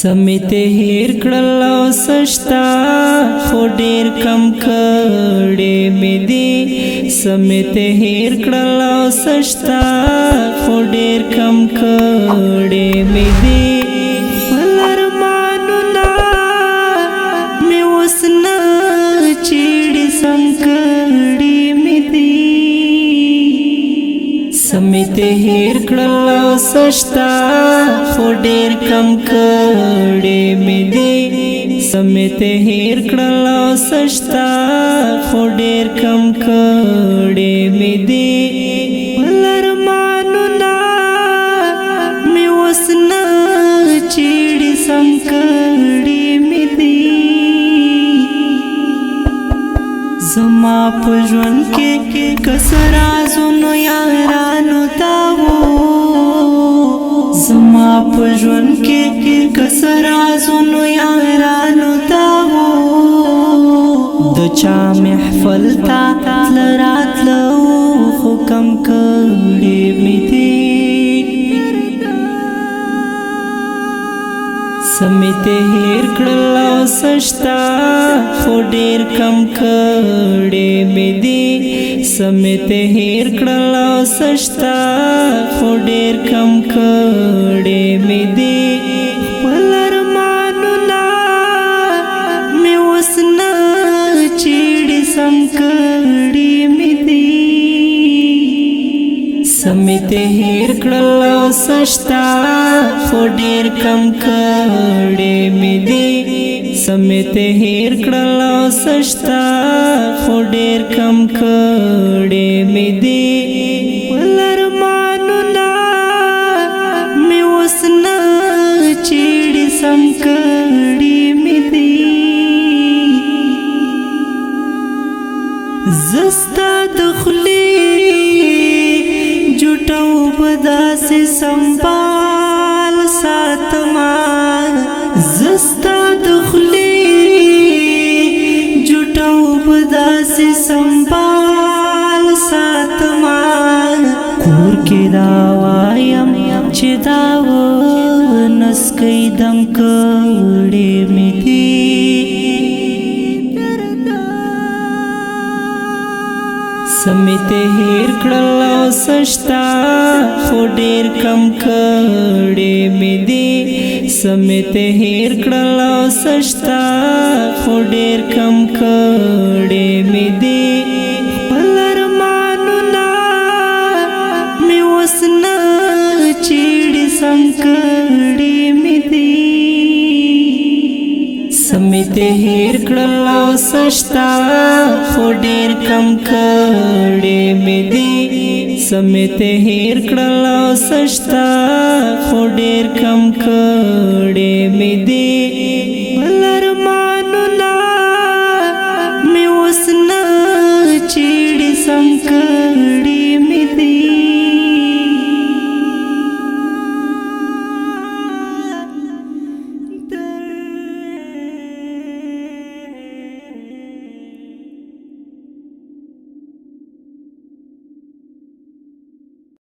سمیت هیر کړل او سشتا خو ډیر کم کړي مې دي سمیت هیر کړل او سشتا خو ډیر کم کړي مې دي ولرمانونه مې وسنه چیړې سم کړي مې دي سمیت هیر کړل او سشتا خو ډیر کم کړي مې دي سمیت هیر کړل او سشتا خو ډیر کم کړي مې دي ولرمانونه مې وسنه چیړې سم کړي مې دي زما په ژوند کې کسر رازونو یارانو تا وو زما په ژوند کې کسر رازونو یارانو تا وو د چا محفل تا تلراتلو خو کم کړي مې دي سمیت هیر کړل او سشتا خو ډیر کم کړي مې دي سمیت هیر کړل او سشتا خو ډیر کم کړي مې دي ولرمانونه مې وسنه چیړې سم کړي مې دي سمیت هیر کړل او سشتا خو ډیر کم کړي مې دي سمیت هیر کړل او سشتا خو ډیر کم کړي مې دي ولرمانونه مې وسنه چیړې سم کړي مې دي زستا د خولې جوټو بداسې سنبال ساتما زستا د خولې جوټو بداسې سنبال ساتما کور کې دا وایم چې دا ونسکۍ دم کړي مې دي سمیت هیر کړل او سشتا خو ډیر کم کړي مې دي سمیت هیر کړل او سشتا خو ډیر کم کړي مې دي ولرمانونه مې وسنه چیړې سم کړي مې دي سمیت هیر کړل او سشتا خو ډیر کم کړي مې دي سمیت هیر کړل او سشتا خو ډیر کم کړي مې دي